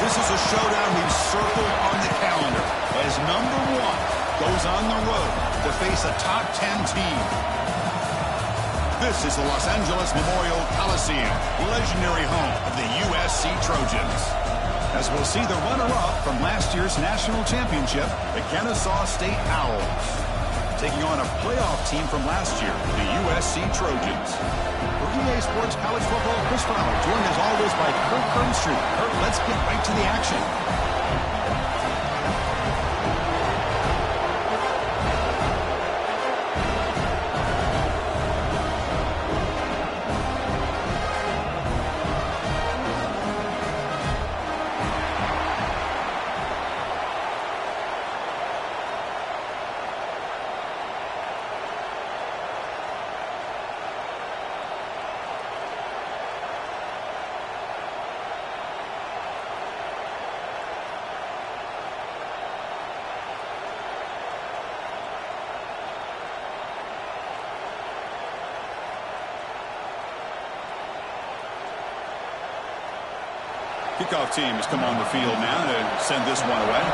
this is a showdown we've circled on the calendar as number 1 goes on the road to face a top 10 team. This is the Los Angeles Memorial Coliseum, legendary home of the USC Trojans. As we'll see the runner-up from last year's national championship, the Kennesaw State Owls, taking on a playoff team from last year, the USC Trojans. For EA Sports College Football, Chris Fowler, joined as always by Kirk Burnstreet. Kirk, let's get right to the action. Kickoff team has come on the field now to send this one away.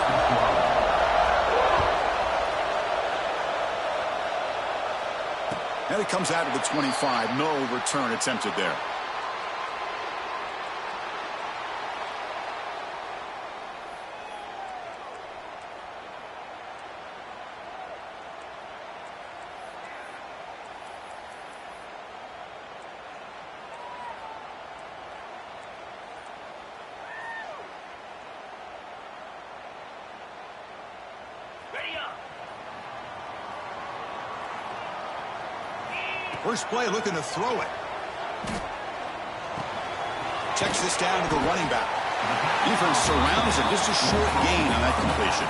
And it comes out of the 25. No return attempted there. First play looking to throw it. Checks this down to the running back. Defense surrounds it. Just a short gain on that completion.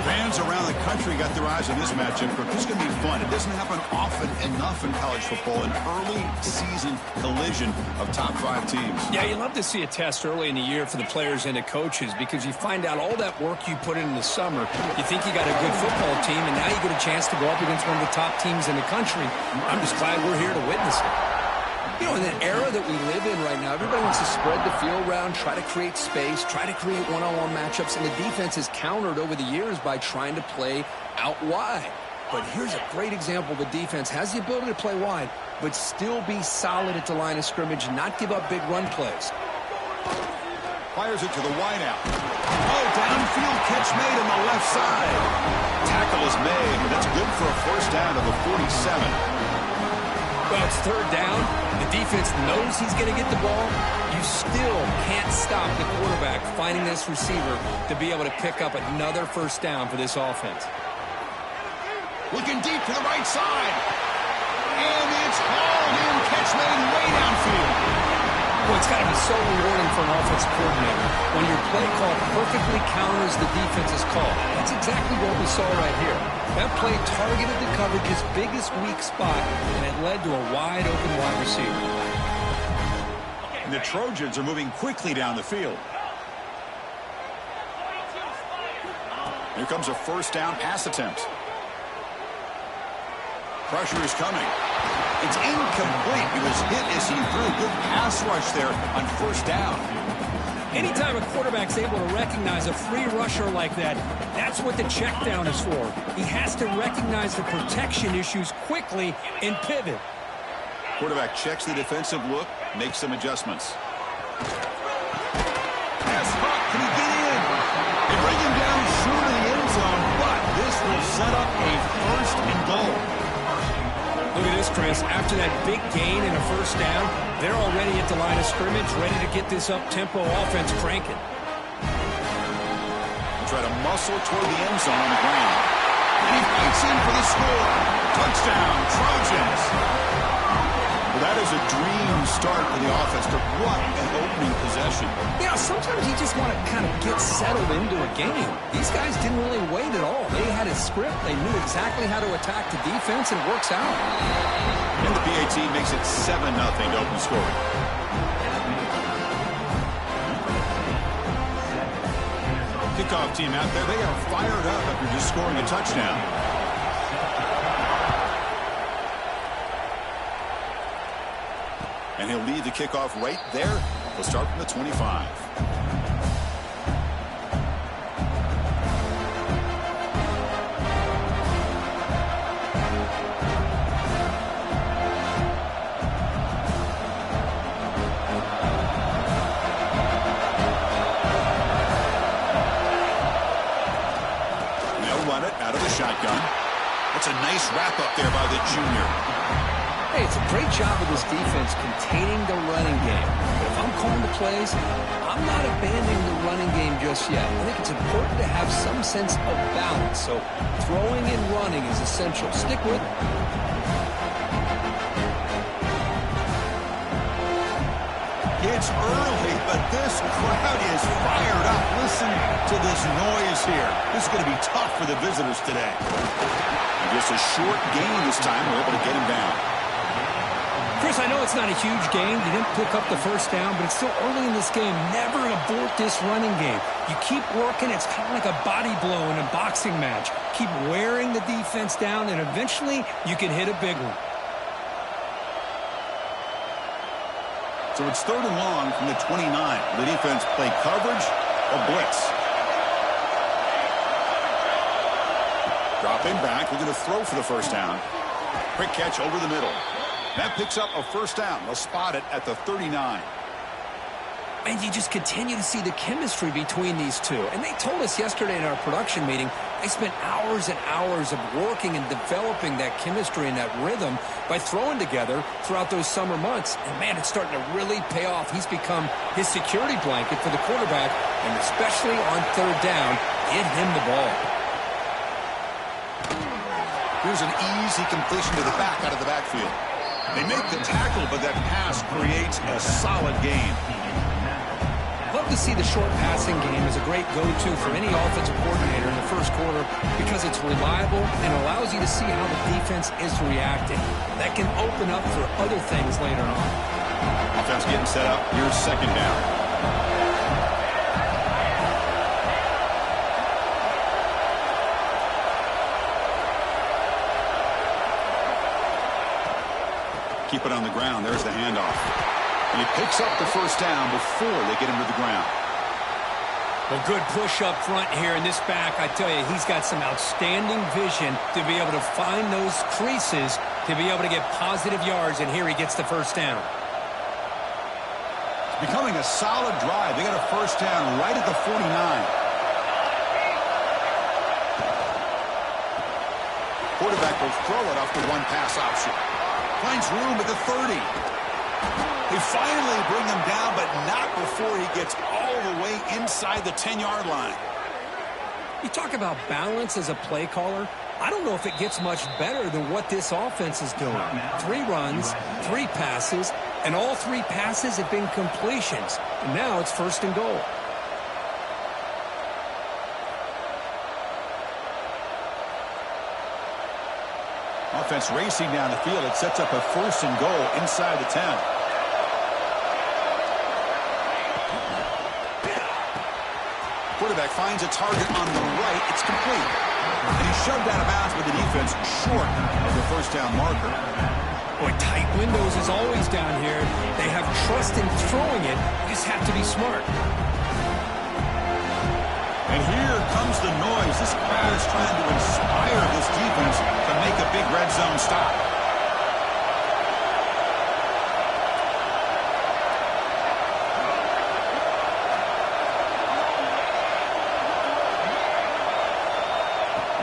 Fans around the country got their eyes on this matchup. This is going to be fun. It doesn't happen often enough in college football. An early season collision of top 5 teams. Yeah, you love to see a test early in the year for the players and the coaches because you find out all that work you put in the summer. You think you got a good football team, and now you get a chance to go up against one of the top teams in the country. I'm just glad we're here to witness it. You know, in the era that we live in right now, everybody wants to spread the field around, try to create space, try to create one-on-one matchups, and the defense has countered over the years by trying to play out wide. But here's a great example. The defense has the ability to play wide, but still be solid at the line of scrimmage, not give up big run plays. Fires it to the wideout. Oh, downfield catch made on the left side. Tackle is made, but that's good for a first down to the 47. Well, it's third down. The defense knows he's going to get the ball. You still can't stop the quarterback finding this receiver to be able to pick up another first down for this offense. Looking deep to the right side. And it's hauled in. Catch made way downfield. Well, it's got to be so rewarding for an offensive coordinator when your play call perfectly counters the defense's call. That's exactly what we saw right here. That play targeted the coverage's biggest weak spot, and it led to a wide-open wide receiver. And the Trojans are moving quickly down the field. Here comes a first down pass attempt. Pressure is coming. It's incomplete. He was hit as he threw. Good pass rush there on first down. Anytime a quarterback's able to recognize a free rusher like that, that's what the check down is for. He has to recognize the protection issues quickly and pivot. Quarterback checks the defensive look, makes some adjustments. Pass hot. Can he get in? They bring him down short of the end zone, but this will set up a first and goal. Look at this, Chris. After that big gain and a first down, they're already at the line of scrimmage, ready to get this up-tempo offense cranking. Try to muscle toward the end zone on the ground. And he fights in for the score. Touchdown, Trojans. Well, that is a dream start for the offense, but what an opening possession. Yeah, sometimes you just want to kind of get settled into a game. These guys didn't really wait at all. They had a script. They knew exactly how to attack the defense, and it works out. And the PAT makes it 7-0 to open scoring. Kickoff team out there. They are fired up after just scoring a touchdown. And he'll lead the kickoff right there. He'll start from the 25. shotgun. That's a nice wrap-up there by the junior. Hey, it's a great job of this defense containing the running game. But if I'm calling the plays, I'm not abandoning the running game just yet. I think it's important to have some sense of balance. So throwing and running is essential. Stick with it. It's early, but this crowd is fired up. Listen to this noise here. This is going to be tough for the visitors today. And just a short gain this time. We're able to get him down. Chris, I know it's not a huge gain. You didn't pick up the first down, but it's still early in this game. Never abort this running game. You keep working. It's kind of like a body blow in a boxing match. Keep wearing the defense down, and eventually you can hit a big one. So it's 3rd and long from the 29. The defense play coverage or blitz. Dropping back, looking to throw for the first down. Quick catch over the middle. That picks up a first down. They'll spot it at the 39. And you just continue to see the chemistry between these two. And they told us yesterday in our production meeting, they spent hours and hours of working and developing that chemistry and that rhythm by throwing together throughout those summer months. And, man, it's starting to really pay off. He's become his security blanket for the quarterback, and especially on 3rd down, get him the ball. Here's an easy completion to the back out of the backfield. They make the tackle, but that pass creates a solid gain. Love to see the short passing game as a great go-to for any offensive coordinator in the first quarter because it's reliable and allows you to see how the defense is reacting. That can open up for other things later on. Offense getting set up. Here's 2nd down. Keep it on the ground. There's the handoff. And he picks up the first down before they get him to the ground. Well, good push up front here in this back. I tell you, he's got some outstanding vision to be able to find those creases, to be able to get positive yards, and here he gets the first down. It's becoming a solid drive. They got a first down right at the 49. Quarterback will throw it off the one pass option. Finds room at the 30. They finally bring him down, but not before he gets all the way inside the 10-yard line. You talk about balance as a play caller. I don't know if it gets much better than what this offense is doing. 3 runs, 3 passes, and all 3 passes have been completions. And now it's 1st and goal. Offense racing down the field. It sets up a 1st and goal inside the 10. Quarterback finds a target on the right. It's complete. And he's shoved out of bounds with the defense short of the first down marker. Boy, tight windows is always down here. They have trust in throwing it. You just have to be smart. And here comes the noise. This crowd is trying to inspire this defense to make a big red zone stop.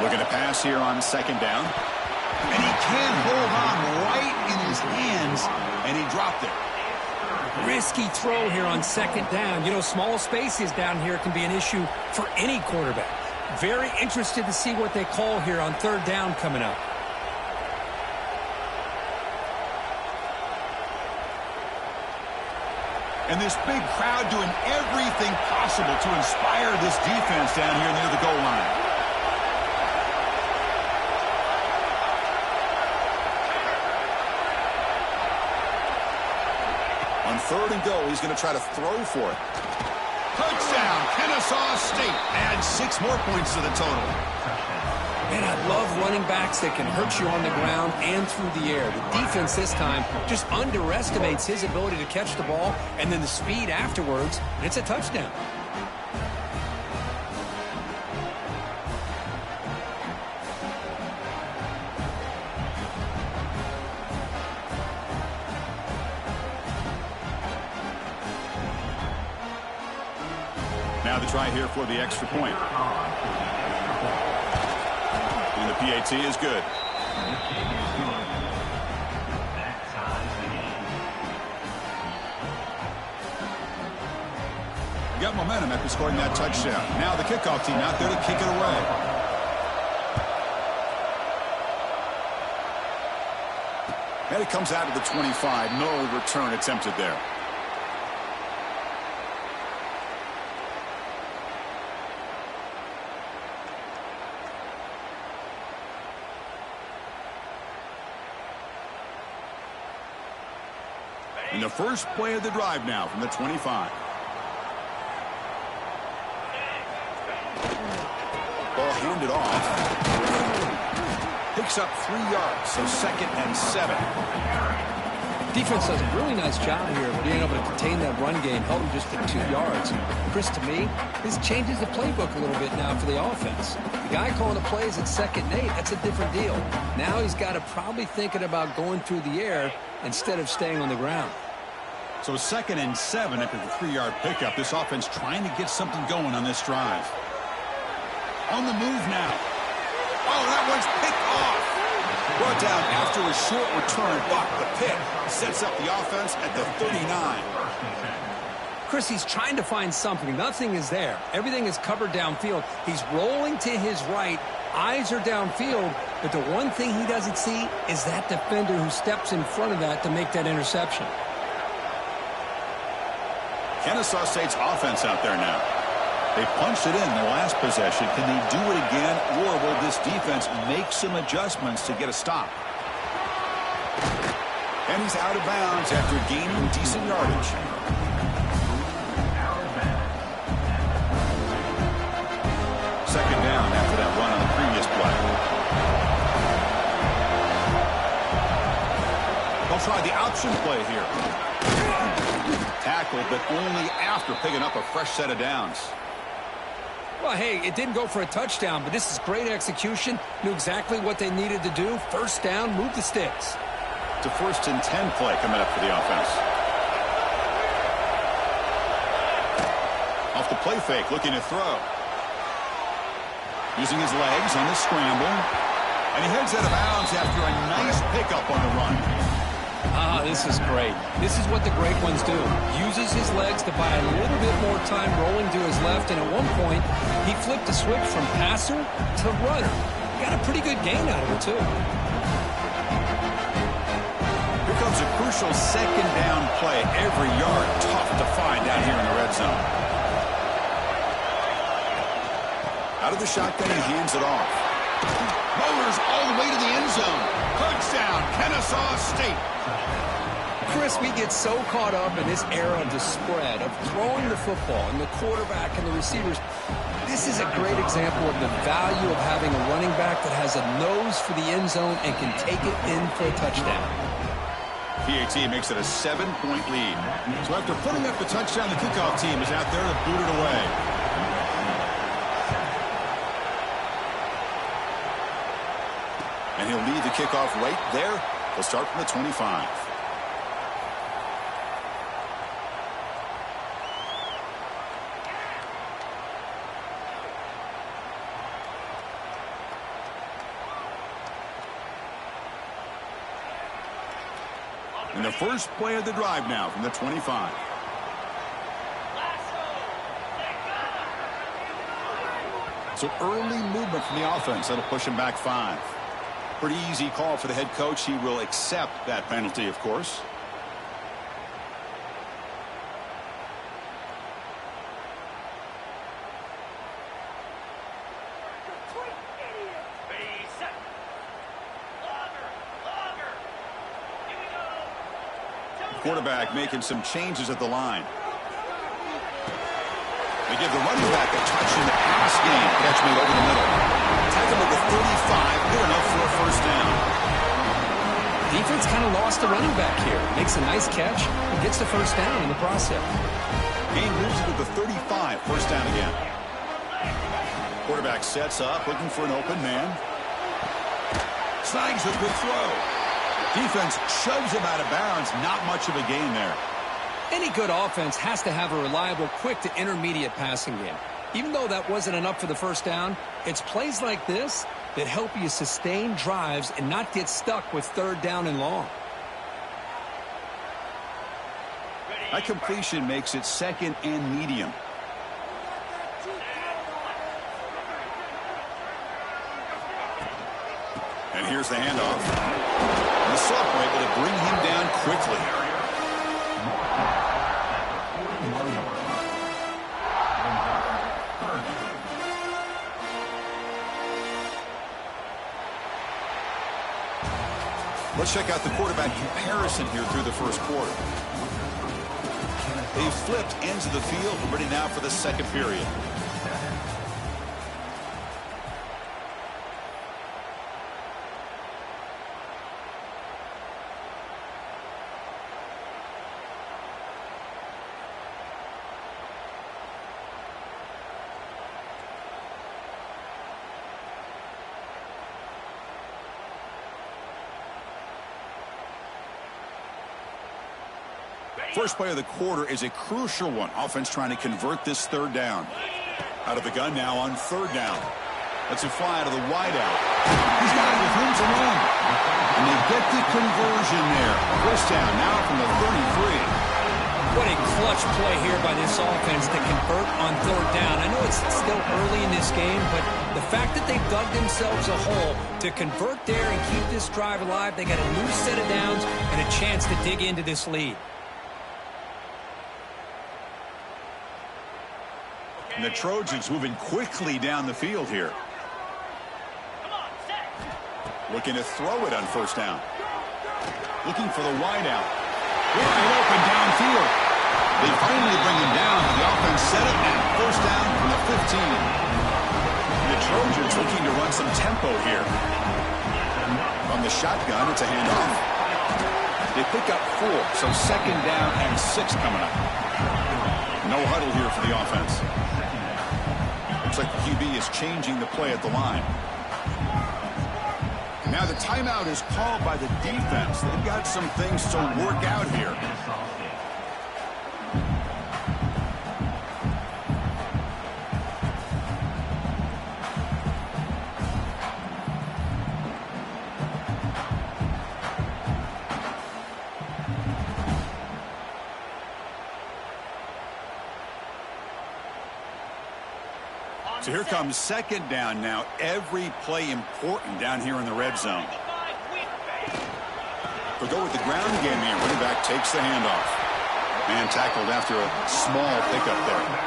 Looking to pass here on 2nd down. And he can't hold on right in his hands, and he dropped it. Risky throw here on 2nd down. You know, small spaces down here can be an issue for any quarterback. Very interested to see what they call here on 3rd down coming up. And this big crowd doing everything possible to inspire this defense down here near the goal line. On 3rd and goal, he's going to try to throw for it. Touchdown, Kennesaw State. Add 6 more points to the total. Man, I love running backs that can hurt you on the ground and through the air. The defense this time just underestimates his ability to catch the ball, and then the speed afterwards, and it's a touchdown. Now the try here for the extra point. And the PAT is good. Got momentum after scoring that touchdown. Now the kickoff team out there to kick it away. And it comes out of the 25. No return attempted there. And the first play of the drive now from the 25. Ball handed off. Picks up 3 yards, so 2nd and 7. Defense does a really nice job here of being able to contain that run game, held him just at 2 yards. Chris, to me, this changes the playbook a little bit now for the offense. The guy calling the plays at 2nd and 8, that's a different deal. Now he's got to probably thinking about going through the air instead of staying on the ground. So 2nd and 7 after the 3-yard pickup. This offense trying to get something going on this drive. On the move now. Oh, that one's picked off. Brought down after a short return, but the pick sets up the offense at the 39. Chris, he's trying to find something. Nothing is there. Everything is covered downfield. He's rolling to his right. Eyes are downfield, but the one thing he doesn't see is that defender who steps in front of that to make that interception. Kennesaw State's offense out there now. They punched it in the last possession. Can they do it again, or will this defense make some adjustments to get a stop? And he's out of bounds after gaining decent yardage. Second down after that run on the previous play. They'll try the option play here. Tackled, but only after picking up a fresh set of downs. Well, hey, it didn't go for a touchdown, but this is great execution. Knew exactly what they needed to do. First down, move the sticks. It's a 1st and 10 play coming up for the offense. Off the play fake, looking to throw. Using his legs on the scramble. And he heads out of bounds after a nice pickup on the run. Ah, this is great. This is what the great ones do. Uses his legs to buy a little bit more time rolling to his left, and at one point, he flipped a switch from passer to runner. Got a pretty good gain out of it, too. Here comes a crucial 2nd down play. Every yard tough to find down here in the red zone. Out of the shotgun, he hands it off. Motors all the way to the end zone. Touchdown, Kennesaw State. Chris, we get so caught up in this era of the spread, of throwing the football, and the quarterback and the receivers. This is a great example of the value of having a running back that has a nose for the end zone and can take it in for a touchdown. PAT makes it a 7-point lead. So after putting up the touchdown, the kickoff team is out there to boot it away. And he'll lead the kickoff right there. He'll start from the 25. And the first play of the drive now from the 25. So early movement from the offense. That'll push him back 5. Pretty easy call for the head coach. He will accept that penalty, of course. Quarterback making some changes at the line. They give the running back a touch in the pass game. Catch me over the middle. Tackle at the 35. Good enough for a first down. Defense kind of lost the running back here. Makes a nice catch and gets the first down in the process. Game moves to the 35. First down again. Quarterback sets up, looking for an open man. Snags a good throw. Defense shoves him out of bounds. Not much of a gain there. Any good offense has to have a reliable, quick to intermediate passing game. Even though that wasn't enough for the first down, it's plays like this that help you sustain drives and not get stuck with third down and long. That completion makes it second and medium. And here's the handoff. The Sophomore able to bring him down quickly. Let's check out the quarterback comparison here through the first quarter. They've flipped ends of the field. We're ready now for the second period. First play of the quarter is a crucial one. Offense trying to convert this third down. Out of the gun now on third down. That's a fly out of the wideout. He's got it with room to run. And they get the conversion there. First down now from the 33. What a clutch play here by this offense to convert on third down. I know it's still early in this game, but the fact that they dug themselves a hole to convert there and keep this drive alive, they got a new set of downs and a chance to dig into this lead. And the Trojans moving quickly down the field here. Looking to throw it on first down. Looking for the wideout. Wide open downfield. They finally bring him down. The offense set it and first down from the 15. The Trojans looking to run some tempo here. From the shotgun, it's a handoff. They pick up 4, so second down and 6 coming up. No huddle here for the offense. Looks like the QB is changing the play at the line. Now the timeout is called by the defense. They've got some things to work out here. So here comes second down now. Every play important down here in the red zone. They'll go with the ground game here. Running back takes the handoff. Man tackled after a small pickup there.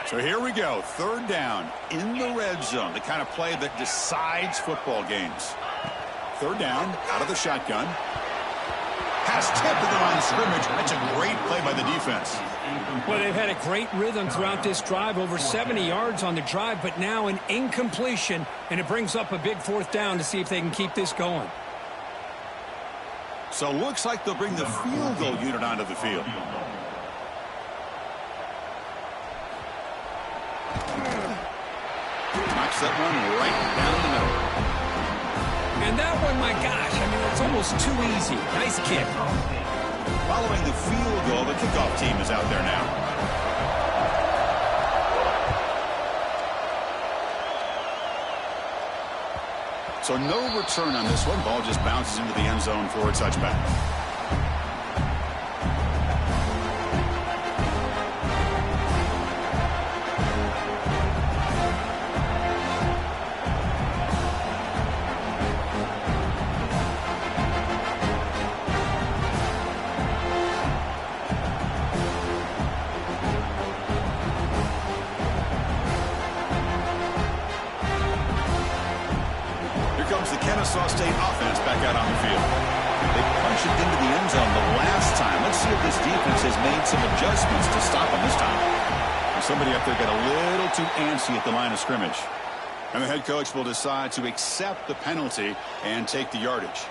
So here we go, third down in the red zone, the kind of play that decides football games. Third down, out of the shotgun. Pass tip to the line of scrimmage. That's a great play by the defense. Well, they've had a great rhythm throughout this drive, over 70 yards on the drive, but now an incompletion, and it brings up a big fourth down to see if they can keep this going. So looks like they'll bring the field goal unit onto the field. Knocks that one right down the middle. And that one, my gosh, I mean, it's almost too easy. Nice kick. Following the field goal, the kickoff team is out there now. So no return on this one. Ball just bounces into the end zone for a touchback. The Kennesaw State offense back out on the field. They punched it into the end zone the last time. Let's see if this defense has made some adjustments to stop them this time. Somebody up there got a little too antsy at the line of scrimmage. And the head coach will decide to accept the penalty and take the yardage.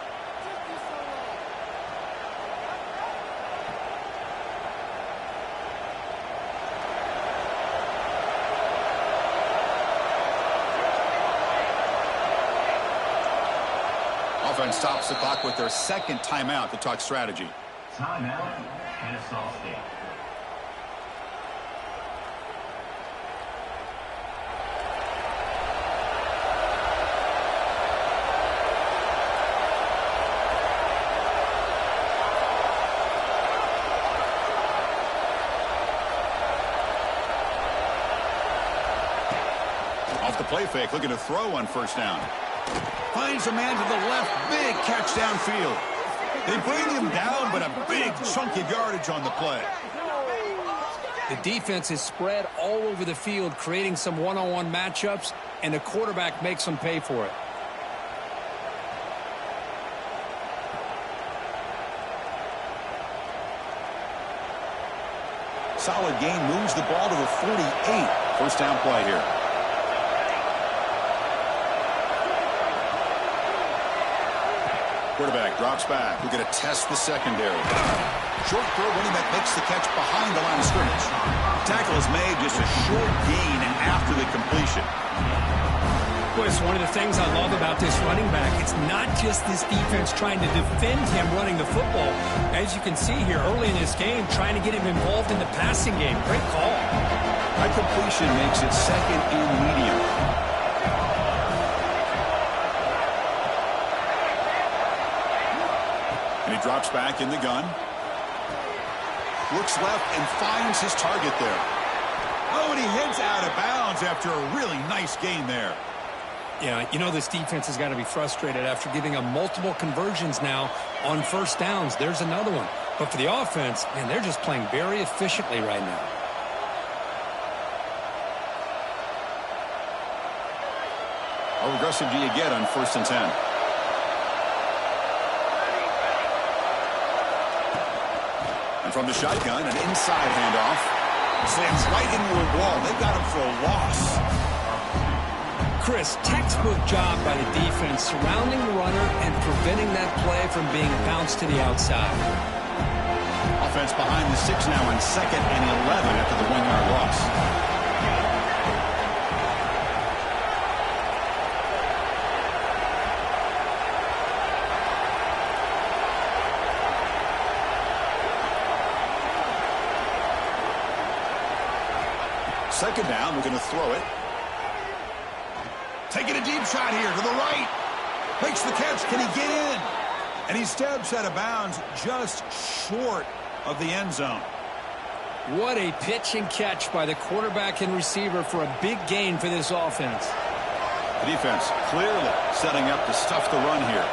and stops the clock with their second timeout to talk strategy. Timeout, Kennesaw State. Off the play fake, looking to throw on first down. Finds a man to the left, big catch downfield. They bring him down, but a big chunk of yardage on the play. The defense is spread all over the field, creating some one-on-one matchups, and the quarterback makes them pay for it. Solid gain, moves the ball to the 48. First down play here. Quarterback drops back. We're going to test the secondary. Short throw, running back makes the catch behind the line of scrimmage. Tackle is made, just a short gain after the completion. Boy, it's one of the things I love about this running back. It's not just this defense trying to defend him running the football. As you can see here early in this game, trying to get him involved in the passing game. Great call. That completion makes it second and medium. And he drops back in the gun. Looks left and finds his target there. Oh, and he heads out of bounds after a really nice gain there. Yeah, you know this defense has got to be frustrated after giving up multiple conversions now on first downs. There's another one. But for the offense, man, they're just playing very efficiently right now. How aggressive do you get on 1st and 10? And from the shotgun, an inside handoff. Slams right into a wall. They got him for a loss. Chris, textbook job by the defense surrounding the runner and preventing that play from being bounced to the outside. Offense behind the 6 now on 2nd and 11 after the 1-yard loss. Second down, we're going to throw it. Taking a deep shot here to the right. Makes the catch. Can he get in? And he steps out of bounds just short of the end zone. What a pitch and catch by the quarterback and receiver for a big gain for this offense. The defense clearly setting up to stuff the run here.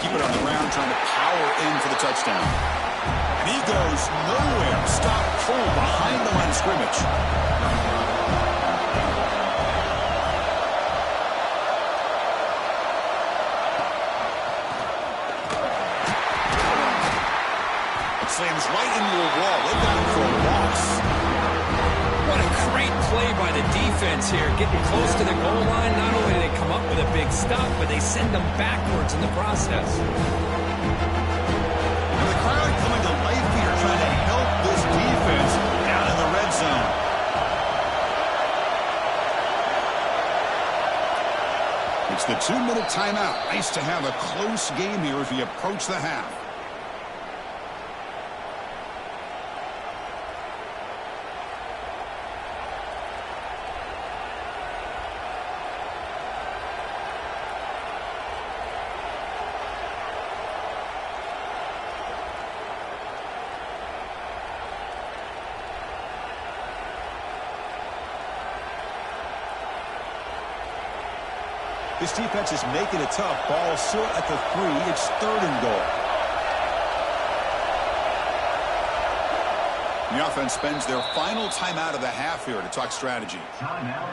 Keep it on the ground, trying to power in for the touchdown. And he goes nowhere. Stop cold behind the line of scrimmage. It slams right into a wall. They got him for a loss. What a great play by the defense here. Getting close to the goal line. Not only do they come up with a big stop, but they send them backwards in the process. And the crowd coming to life here, trying to help this defense down in the red zone. It's the 2-minute timeout. Nice to have a close game here as we approach the half. This defense is making it tough. Ball still at the 3. It's 3rd and goal. The offense spends their final timeout of the half here to talk strategy. Timeout,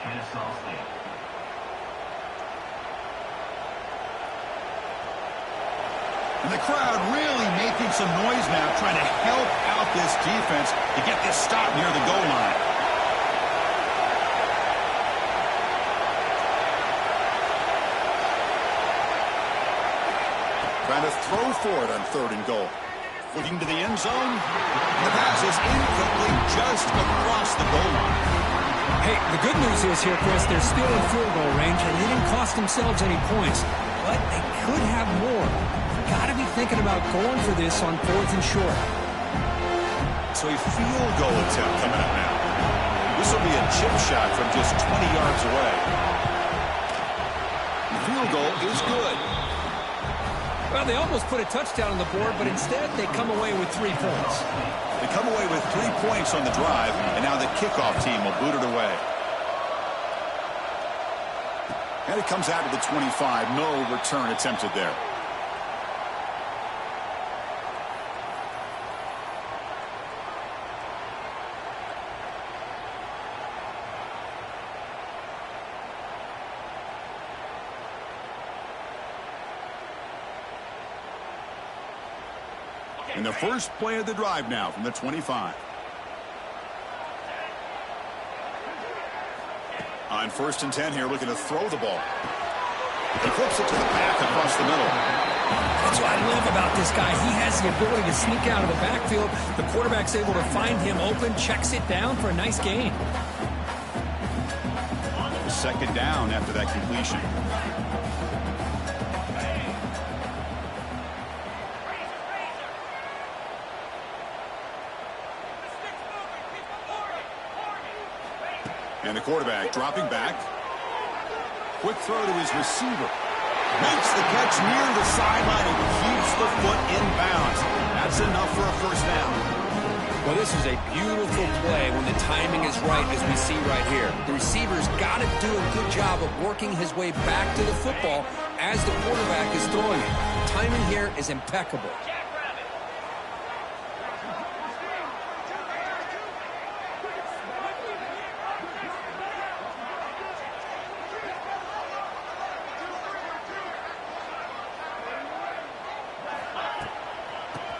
Kennesaw State. And the crowd really making some noise now, trying to help out this defense to get this stop near the goal line. Trying to throw for it on 3rd and goal. Looking to the end zone. The pass is incomplete just across the goal line. Hey, the good news is here, Chris, they're still in field goal range, and they didn't cost themselves any points. But they could have more. Got to be thinking about going for this on 4th and short. So a field goal attempt coming up now. This will be a chip shot from just 20 yards away. The field goal is good. Well, they almost put a touchdown on the board, but instead they come away with 3 points. They come away with 3 points on the drive, and now the kickoff team will boot it away. And it comes out to the 25. No return attempted there. And the first play of the drive now from the 25. On 1st and 10 here, looking to throw the ball. He flips it to the path across the middle. That's what I love about this guy. He has the ability to sneak out of the backfield. The quarterback's able to find him open, checks it down for a nice gain. Second down after that completion. And the quarterback dropping back. Quick throw to his receiver. Makes the catch near the sideline and keeps the foot in bounds. That's enough for a first down. Well, this is a beautiful play when the timing is right, as we see right here. The receiver's got to do a good job of working his way back to the football as the quarterback is throwing it. Timing here is impeccable.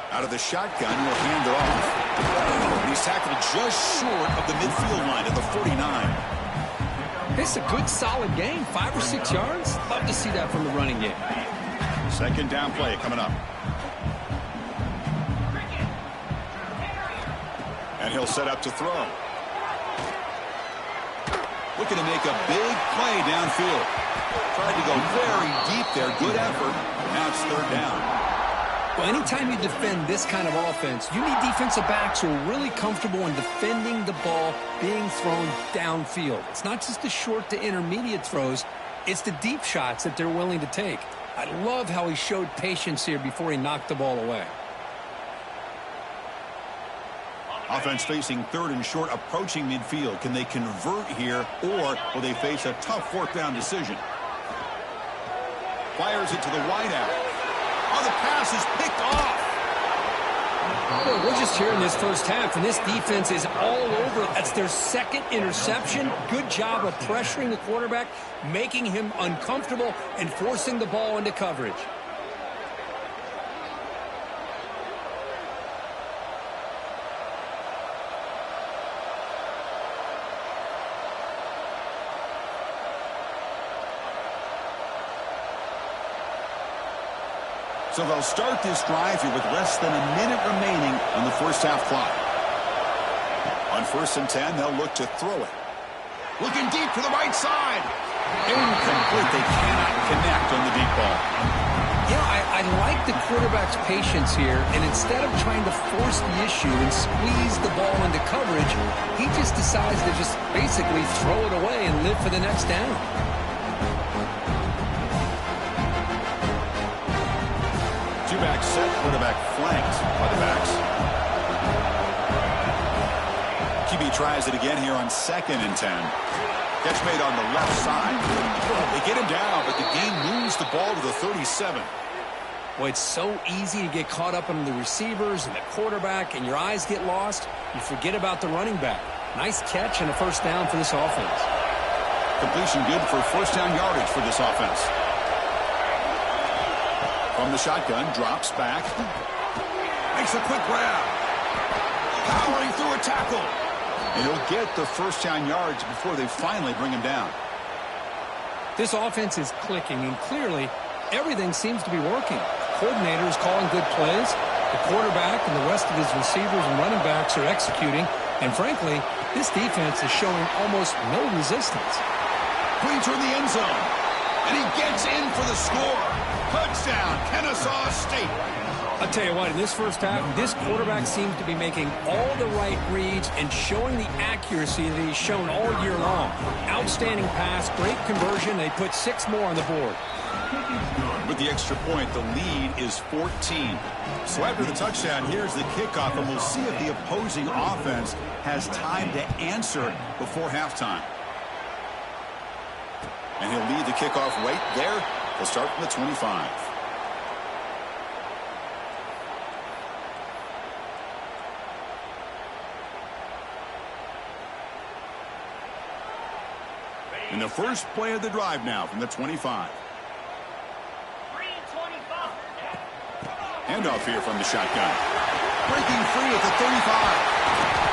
Out of the shotgun, he'll hand it off. And he's tackled just short of the midfield line at the 49. It's a good, solid game. 5 or 6 yards. Love to see that from the running game. Second down play coming up. And he'll set up to throw. Looking to make a big play downfield. Tried to go very deep there. Good effort. Now it's 3rd down. Well, anytime you defend this kind of offense, you need defensive backs who are really comfortable in defending the ball being thrown downfield. It's not just the short to intermediate throws. It's the deep shots that they're willing to take. I love how he showed patience here before he knocked the ball away. Offense facing 3rd and short, approaching midfield. Can they convert here, or will they face a tough 4th down decision? Fires it to the wideout. Oh, the pass is picked off. Well, we're just here in this first half, and this defense is all over. That's their 2nd interception. Good job of pressuring the quarterback, making him uncomfortable, and forcing the ball into coverage. So they'll start this drive here with less than a minute remaining on the first half clock. On 1st and 10, they'll look to throw it. Looking deep to the right side. Incomplete. They cannot connect on the deep ball. You know, I like the quarterback's patience here, and instead of trying to force the issue and squeeze the ball into coverage, he just decides to just basically throw it away and live for the next down. Two-back set, quarterback flanked by the backs. QB tries it again here on 2nd and 10. Catch made on the left side. They get him down, but the game moves the ball to the 37. Well, it's so easy to get caught up on the receivers and the quarterback, and your eyes get lost. You forget about the running back. Nice catch and a first down for this offense. Completion good for first down yardage for this offense. From the shotgun, drops back. Makes a quick grab. Powering through a tackle. And he'll get the first down yards before they finally bring him down. This offense is clicking, and clearly everything seems to be working. The coordinator is calling good plays. The quarterback and the rest of his receivers and running backs are executing. And frankly, this defense is showing almost no resistance. Putting toward the end zone. And he gets in for the score. Touchdown, Kennesaw State. I'll tell you what, in this first half, this quarterback seems to be making all the right reads and showing the accuracy that he's shown all year long. Outstanding pass, great conversion. They put 6 more on the board. With the extra point, the lead is 14. So after the touchdown, here's the kickoff, and we'll see if the opposing offense has time to answer before halftime. And he'll lead the kickoff right there. He'll start from the 25. And the first play of the drive now from the 25. Handoff here from the shotgun. Breaking free at the 35.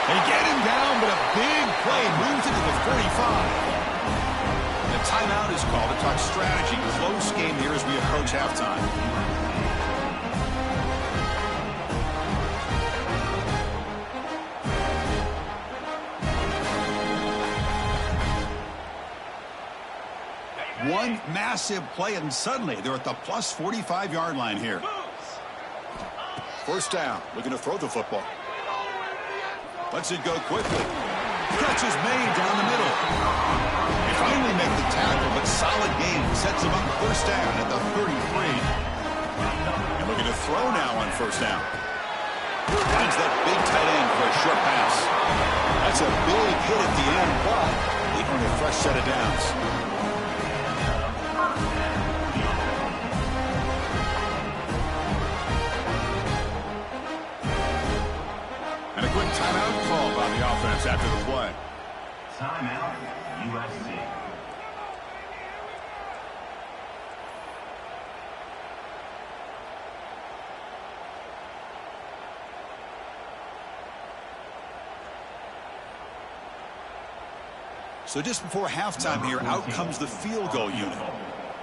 They get him down, but a big play moves it to the 45. The timeout is called to talk strategy. Close game here as we approach halftime. One massive play, and suddenly they're at the plus 45-yard line here. First down, looking to throw the football. Lets it go quickly. Catch is made down the middle. They finally make the tackle, but solid game sets him up first down at the 33. And looking to throw now on first down. Finds that big tight end for a short pass. That's a big hit at the end, but they earn a fresh set of downs. And a quick timeout call by the offense after the play. Timeout, USC. So just before halftime here, out comes the field goal unit.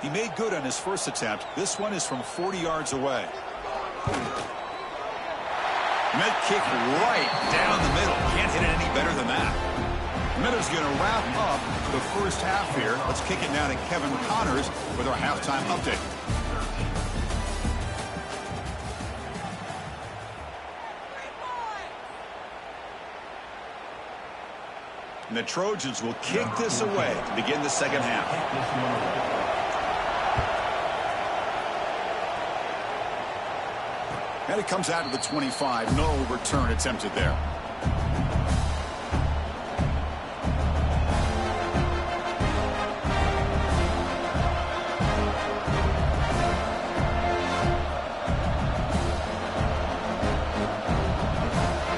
He made good on his first attempt. This one is from 40 yards away. Met kick right down the middle. Can't hit it any better than that. Meadows going to wrap up the first half here. Let's kick it now to Kevin Connors with our halftime update. And the Trojans will kick this away to begin the second half. And it comes out to the 25. No return attempted there.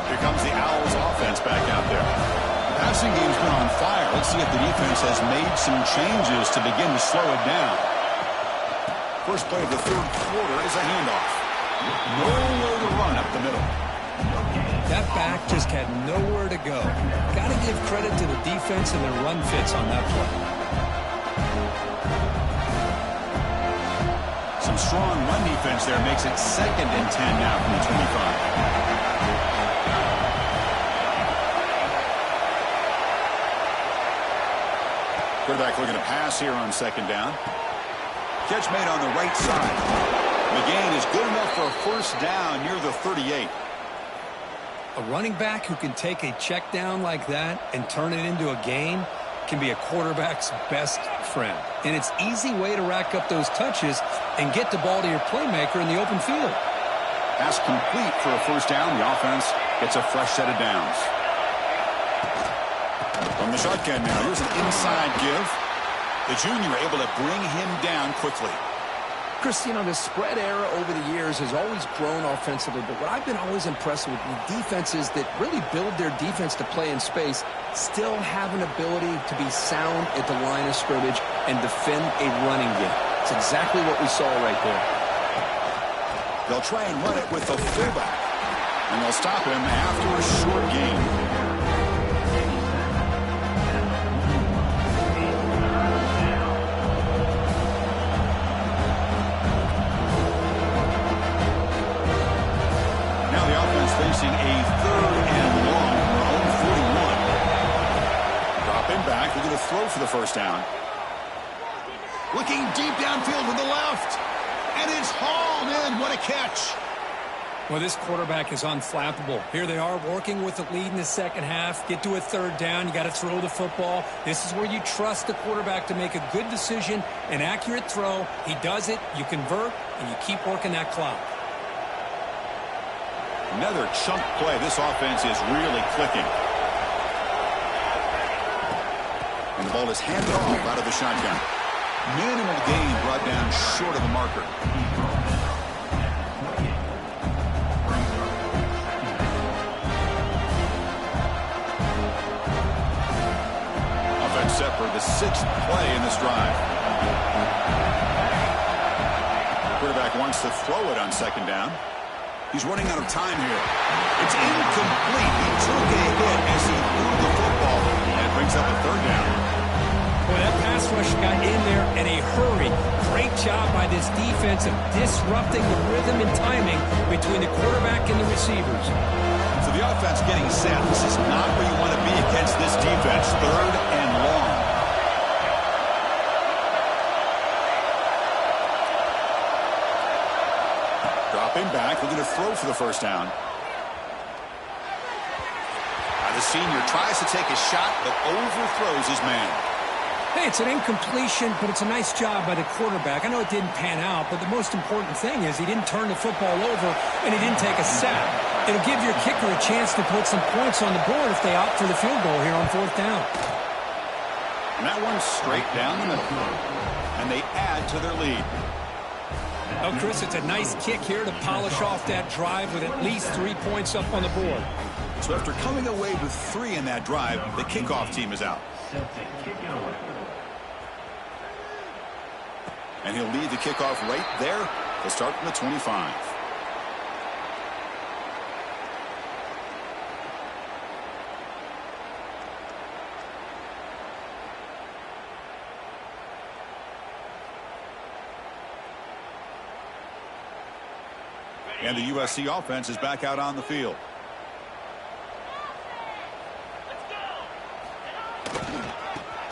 Here comes the Owls offense back out there. Passing game's been on fire. Let's see if the defense has made some changes to begin to slow it down. First play of the third quarter is a handoff. Nowhere to run up the middle. That back just had nowhere to go. Got to give credit to the defense and their run fits on that play. Some strong run defense there makes it 2nd and 10 now from the 25. Quarterback looking to pass here on second down. Catch made on the right side. The gain is good enough for a first down near the 38. A running back who can take a check down like that and turn it into a gain can be a quarterback's best friend. And it's an easy way to rack up those touches and get the ball to your playmaker in the open field. Pass complete for a first down. The offense gets a fresh set of downs. From the shotgun now, here's an inside give. The junior able to bring him down quickly. Chris, you know, the spread era over the years has always grown offensively, but what I've been always impressed with the defenses that really build their defense to play in space still have an ability to be sound at the line of scrimmage and defend a running game. It's exactly what we saw right there. They'll try and run it with the fullback, and they'll stop him after a short gain. Facing a 3rd and long from their own quarterback looking to throw for the first down. Looking deep downfield to the left. And it's hauled in. What a catch. Well, this quarterback is unflappable. Here they are working with the lead in the second half. Get to a third down. You got to throw the football. This is where you trust the quarterback to make a good decision, an accurate throw. He does it. You convert, and you keep working that clock. Another chunk play. This offense is really clicking. And the ball is handed off out of the shotgun. Minimal gain brought down short of the marker. Offense set for the 6th play in this drive. The quarterback wants to throw it on second down. He's running out of time here. It's incomplete. He took a hit as he threw the football, and it brings up a third down. Boy, that pass rush got in there in a hurry. Great job by this defense of disrupting the rhythm and timing between the quarterback and the receivers. So the offense getting set. This is not where you want to be against this defense. Third and long. Dropping back, looking to throw for the first down. The senior tries to take a shot, but overthrows his man. Hey, it's an incompletion, but it's a nice job by the quarterback. I know it didn't pan out, but the most important thing is he didn't turn the football over and he didn't take a sack. It'll give your kicker a chance to put some points on the board if they opt for the field goal here on fourth down. And that one's straight down the middle. And they add to their lead. Oh, Chris, it's a nice kick here to polish off that drive with at least 3 points up on the board. So after coming away with 3 in that drive, the kickoff team is out. And he'll lead the kickoff right there to start from the 25. And the USC offense is back out on the field.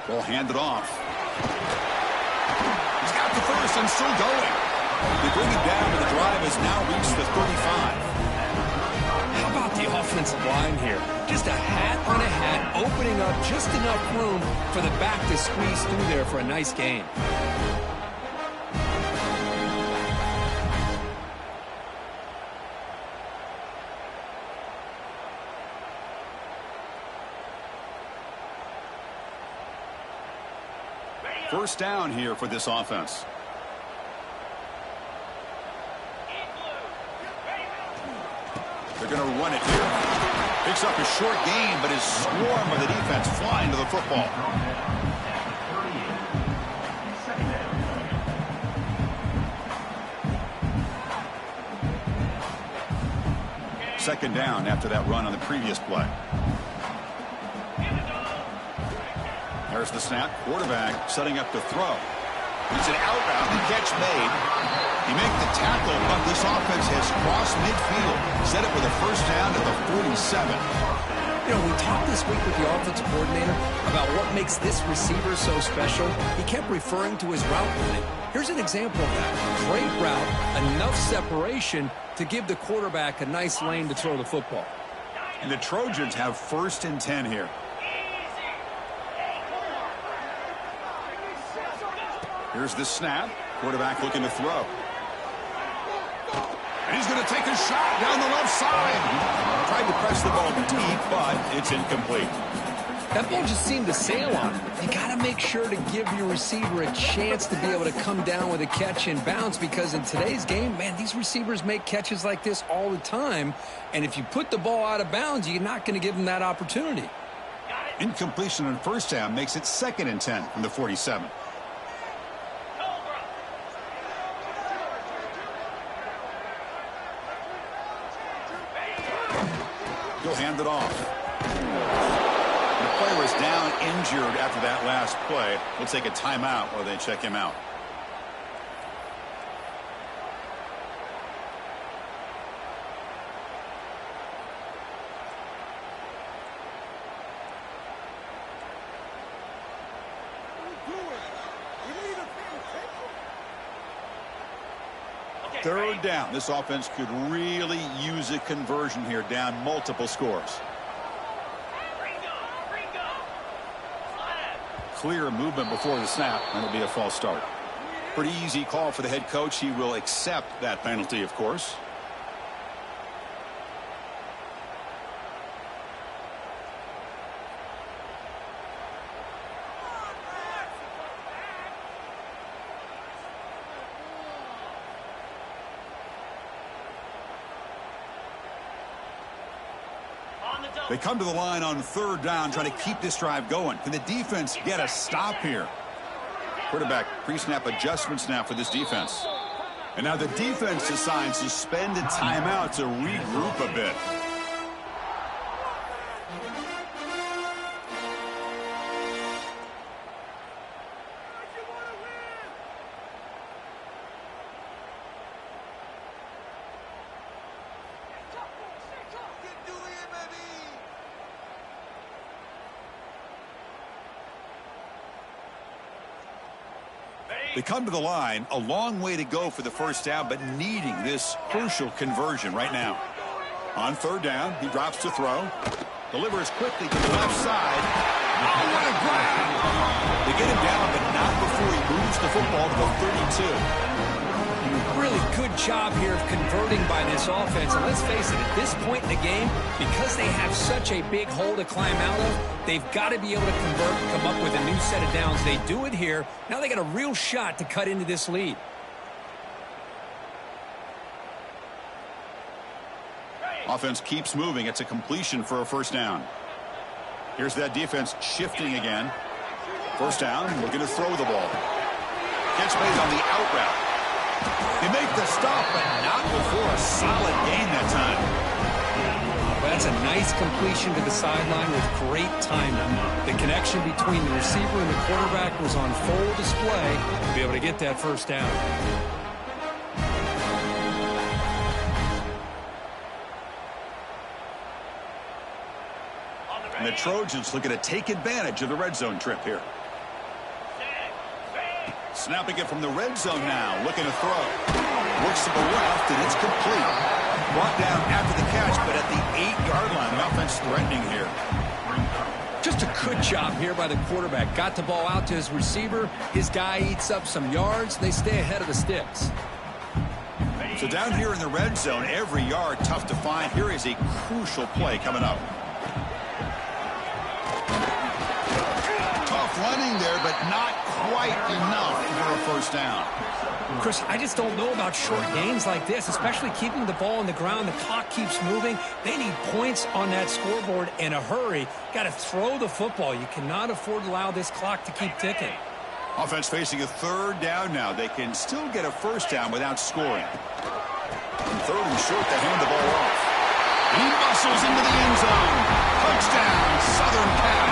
Ball handed off. He's got the first and still going. They bring it down, and the drive has now reached the 35. How about the offensive line here? Just a hat on a hat, opening up just enough room for the back to squeeze through there for a nice gain. First down here for this offense. They're going to run it here. Picks up a short gain, but his swarm of the defense flying to the football. Second down after that run on the previous play. There's the snap. Quarterback setting up to throw. It's an out route. The catch made. He made the tackle, but this offense has crossed midfield. Set it with a first down at the 47. You know, we talked this week with the offensive coordinator about what makes this receiver so special. He kept referring to his route running. Here's an example of that. Great route, enough separation to give the quarterback a nice lane to throw the football. And the Trojans have first and 10 here. Here's the snap. Quarterback looking to throw. And he's going to take a shot down the left side. Tried to press the ball deep, but it's incomplete. That ball just seemed to sail on him. You got to make sure to give your receiver a chance to be able to come down with a catch and bounce, because in today's game, man, these receivers make catches like this all the time. And if you put the ball out of bounds, you're not going to give them that opportunity. Incompletion on first down makes it second and 10 from the 47. He'll hand it off. The player is down injured after that last play. We'll take a timeout while they check him out. Third down. This offense could really use a conversion here, down multiple scores. Clear movement before the snap. That'll be a false start. Pretty easy call for the head coach. He will accept that penalty, of course. They come to the line on third down, trying to keep this drive going. Can the defense get a stop here? Quarterback pre-snap adjustments now for this defense. And now the defense decides to spend a timeout to regroup a bit. They come to the line, a long way to go for the first down, but needing this crucial conversion right now. On third down, he drops to throw. Delivers quickly to the left side. Oh, what a grab! They get him down, but not before he moves the football to the 32. Really good job here of converting by this offense. And let's face it, at this point in the game, because they have such a big hole to climb out of, they've got to be able to convert and come up with a new set of downs. They do it here. Now they got a real shot to cut into this lead. Offense keeps moving. It's a completion for a first down. Here's that defense shifting again. First down, looking to throw the ball. Catch made on the out route. They make the stop, but not before a solid gain that time. Well, that's a nice completion to the sideline with great timing. The connection between the receiver and the quarterback was on full display to be able to get that first down. And the Trojans looking to take advantage of the red zone trip here. Snapping it from the red zone now, looking to throw. Works to the left, and it's complete. Brought down after the catch, but at the 8-yard line, the offense threatening here. Just a good job here by the quarterback. Got the ball out to his receiver. His guy eats up some yards. They stay ahead of the sticks. So down here in the red zone, every yard tough to find. Here is a crucial play coming up. Tough running there, but not quite enough for a first down. Chris, I just don't know about short gains like this, especially keeping the ball on the ground. The clock keeps moving. They need points on that scoreboard in a hurry. Got to throw the football. You cannot afford to allow this clock to keep ticking. Offense facing a third down now. They can still get a first down without scoring. On third and short, they hand the ball off. He muscles into the end zone. Touchdown, Southern Cal.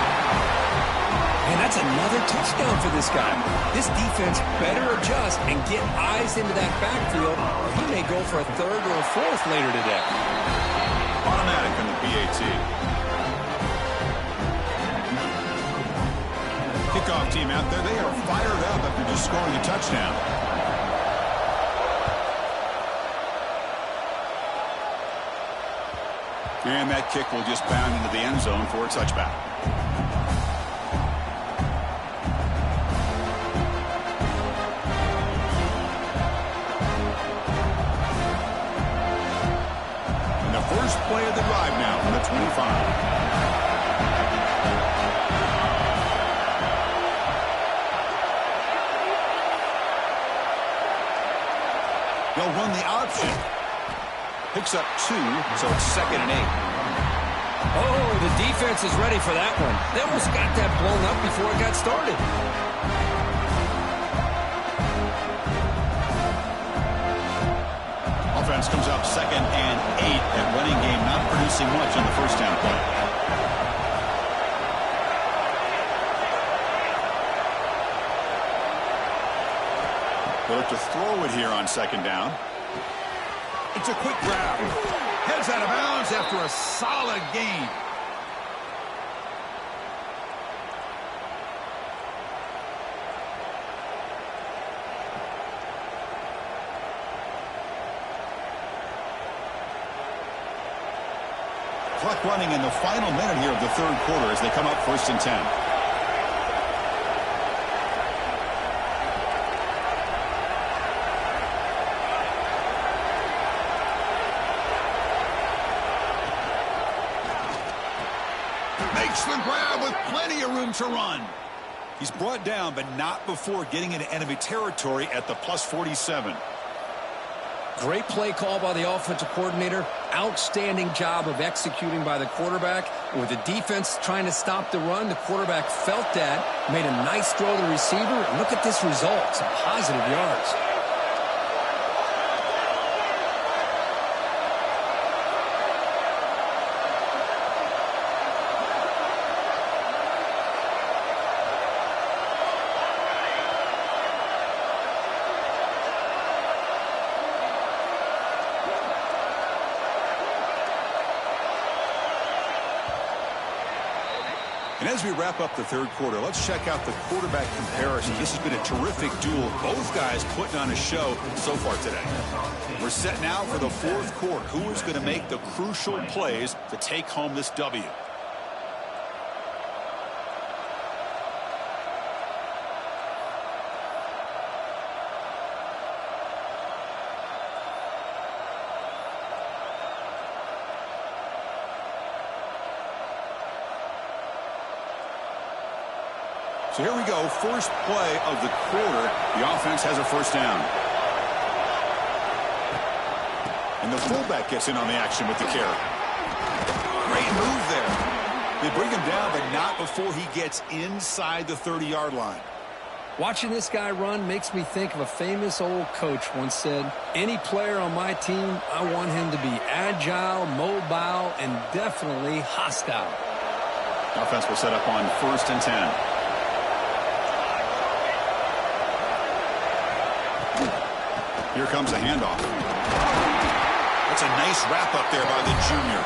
And that's another touchdown for this guy. This defense better adjust and get eyes into that backfield, or he may go for a third or a fourth later today. Automatic on the PAT. Kickoff team out there. They are fired up after just scoring a touchdown. And that kick will just bound into the end zone for a touchback. First play of the drive now from the 25. They'll run the option. Picks up 2, so it's 2nd and 8. Oh, the defense is ready for that one. They almost got that blown up before it got started. Offense comes up 2nd and 8. That running game not producing much on the first down play. They'll look to throw it here on 2nd down. It's a quick grab. Heads out of bounds after a solid gain. Clock running in the final minute here of the third quarter as they come up 1st and 10. Makes the grab with plenty of room to run. He's brought down, but not before getting into enemy territory at the plus 47. Great play call by the offensive coordinator. Outstanding job of executing by the quarterback. With the defense trying to stop the run, the quarterback felt that, made a nice throw to the receiver, and look at this result. Some positive yards. And as we wrap up the third quarter, let's check out the quarterback comparison. This has been a terrific duel. Both guys putting on a show so far today. We're set now for the fourth quarter. Who is going to make the crucial plays to take home this W? So here we go, first play of the quarter. The offense has a first down. And the fullback gets in on the action with the carry. Great move there. They bring him down, but not before he gets inside the 30-yard line. Watching this guy run makes me think of a famous old coach once said, any player on my team, I want him to be agile, mobile, and definitely hostile. Offense will set up on 1st and 10. Here comes a handoff. That's a nice wrap-up there by the junior.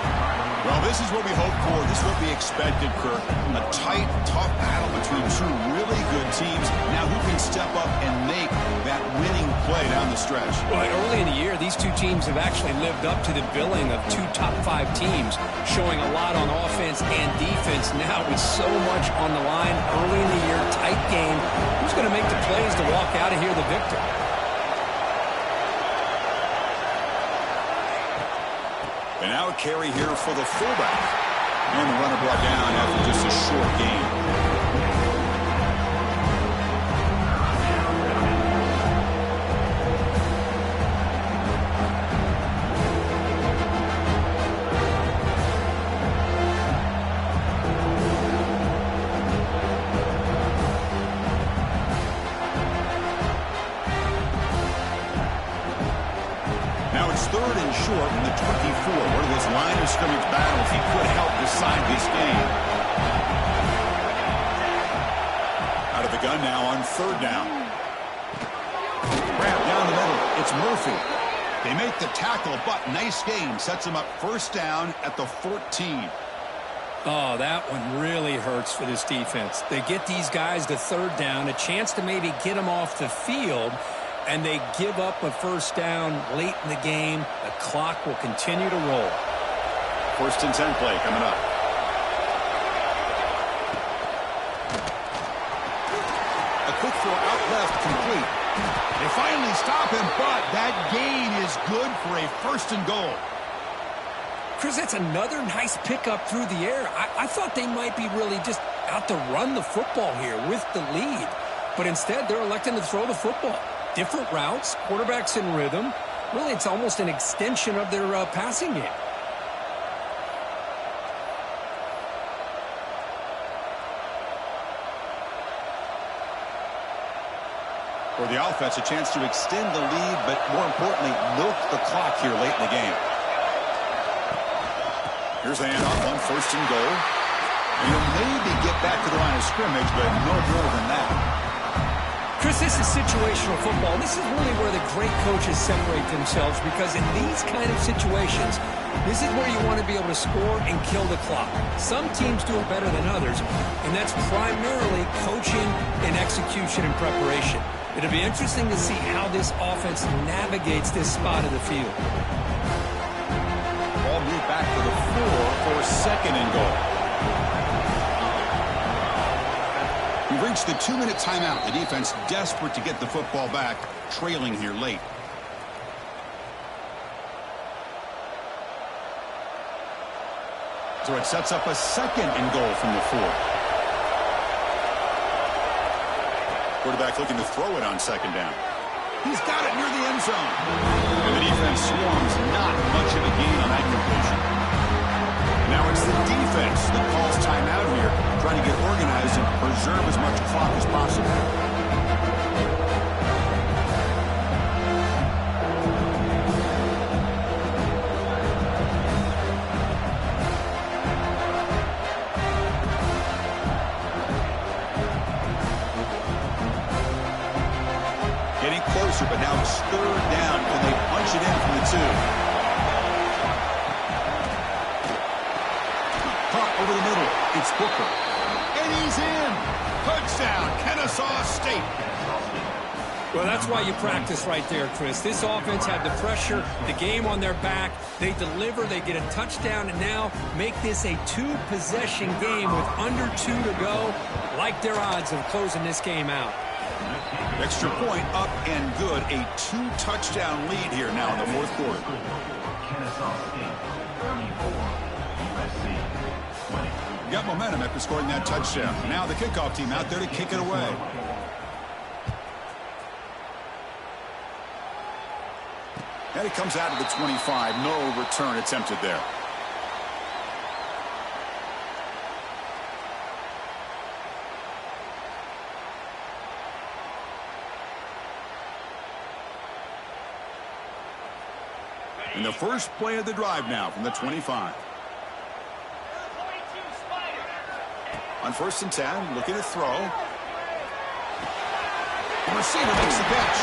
Well, this is what we hoped for. This is what we expected, Kirk. A tight, tough battle between two really good teams. Now who can step up and make that winning play down the stretch? Well, early in the year, these two teams have actually lived up to the billing of two top 5 teams, showing a lot on offense and defense. Now with so much on the line early in the year, tight game, who's going to make the plays to walk out of here the victor? And now a carry here for the fullback. And the runner brought down after just a short gain. Now it's 3rd and short in the 24. One of those line of scrimmage battles he could help decide this game. Out of the gun now on 3rd down. Grab down the middle. It's Murphy. They make the tackle, but nice game. Sets them up 1st down at the 14. Oh, that one really hurts for this defense. They get these guys to 3rd down, a chance to maybe get them off the field, and they give up a 1st down late in the game. The clock will continue to roll. 1st and 10 play coming up. A quick throw out left, complete. They finally stop him, but that gain is good for a 1st and goal. Chris, that's another nice pickup through the air. I thought they might be really just out to run the football here with the lead. But instead, they're electing to throw the football. Different routes, quarterbacks in rhythm. Really, it's almost an extension of their passing game. For the offense, a chance to extend the lead, but more importantly, milk the clock here late in the game. Here's the handoff on 1st and goal. And he'll maybe get back to the line of scrimmage, but no more than that. Chris, this is situational football. This is really where the great coaches separate themselves, because in these kind of situations, this is where you want to be able to score and kill the clock. Some teams do it better than others, and that's primarily coaching and execution and preparation. It'll be interesting to see how this offense navigates this spot of the field. Ball moved back to the 4. for second and goal. We've reached the 2-minute timeout. The defense desperate to get the football back, trailing here late. So it sets up a second and goal from the 4. Quarterback looking to throw it on second down. He's got it near the end zone. And the defense swarms, not much of a gain on that completion. Now it's the defense that calls timeout here, trying to get organized and preserve as much clock as possible. But now it's 3rd down. Can they punch it in from the 2? Caught over the middle. It's Booker. And he's in. Touchdown, Kennesaw State. Well, that's why you practice right there, Chris. This offense had the pressure, the game on their back. They deliver, they get a touchdown, and now make this a 2-possession game with under 2 to go. Like their odds of closing this game out. Extra point up and good. A 2-touchdown lead here now in the 4th quarter. Kennesaw State 34, USC 20. Got momentum after scoring that touchdown. Now the kickoff team out there to kick it away. And it comes out to the 25. No return attempted there. And the first play of the drive now from the 25. On 1st and 10, looking to throw. The receiver makes the catch.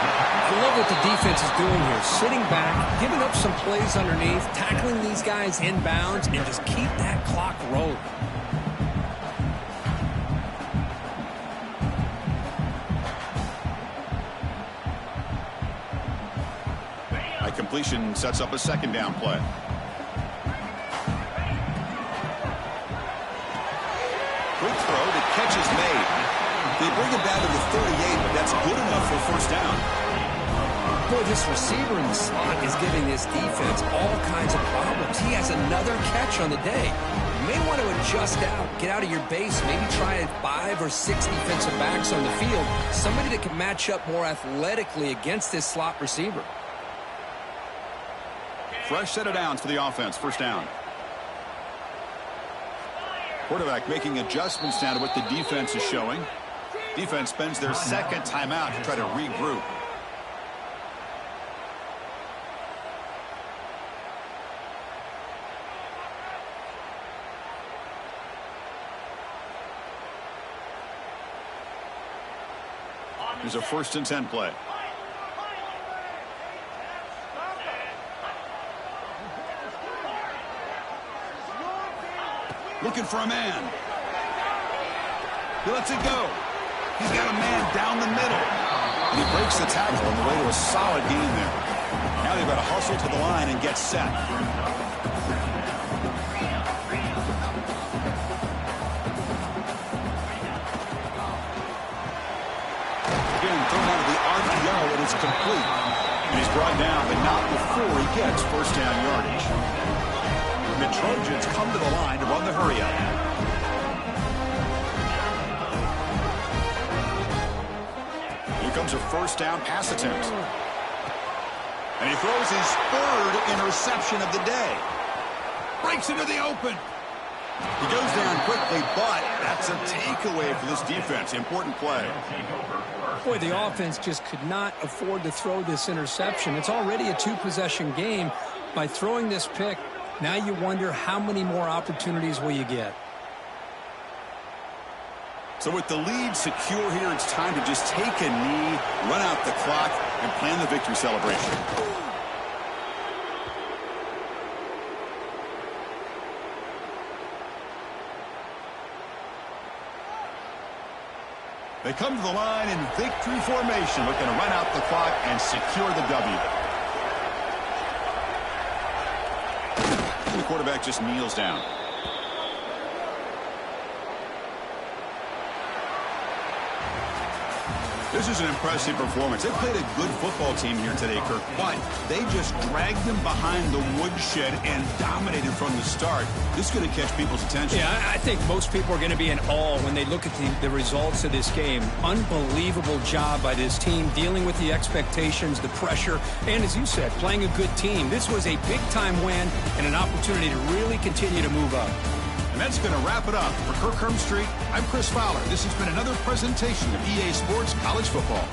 I love what the defense is doing here. Sitting back, giving up some plays underneath, tackling these guys inbounds, and just keep that clock rolling. Completion sets up a 2nd down play. Quick throw, the catch is made. They bring it down to the 38, but that's good enough for 1st down. Boy, this receiver in the slot is giving this defense all kinds of problems. He has another catch on the day. You may want to adjust out, get out of your base, maybe try 5 or 6 defensive backs on the field. Somebody that can match up more athletically against this slot receiver. Fresh set of downs for the offense. 1st down. Quarterback making adjustments now to what the defense is showing. Defense spends their 2nd timeout to try to regroup. Here's a 1st and 10 play. Looking for a man. He lets it go. He's got a man down the middle. And he breaks the tackle on the way to a solid gain there. Now they've got to hustle to the line and get set. Again, thrown out of the RPO, and it's complete. And he's brought down, but not before he gets 1st down yardage. The Trojans come to the line to run the hurry-up. Here comes a 1st down pass attempt. And he throws his 3rd interception of the day. Breaks into the open. He goes down quickly, but that's a takeaway for this defense. Important play. Boy, the offense just could not afford to throw this interception. It's already a 2-possession game. By throwing this pick, now you wonder how many more opportunities will you get. So with the lead secure here, it's time to just take a knee, run out the clock, and plan the victory celebration. They come to the line in victory formation, looking to run out the clock and secure the W. quarterback just kneels down. This is an impressive performance. They played a good football team here today, Kirk, but they just dragged them behind the woodshed and dominated from the start. This is going to catch people's attention. Yeah, I think most people are going to be in awe when they look at the results of this game. Unbelievable job by this team dealing with the expectations, the pressure, and as you said, playing a good team. This was a big-time win and an opportunity to really continue to move up. And that's going to wrap it up. For Kirk Herbstreit, I'm Chris Fowler. This has been another presentation of EA Sports College Football.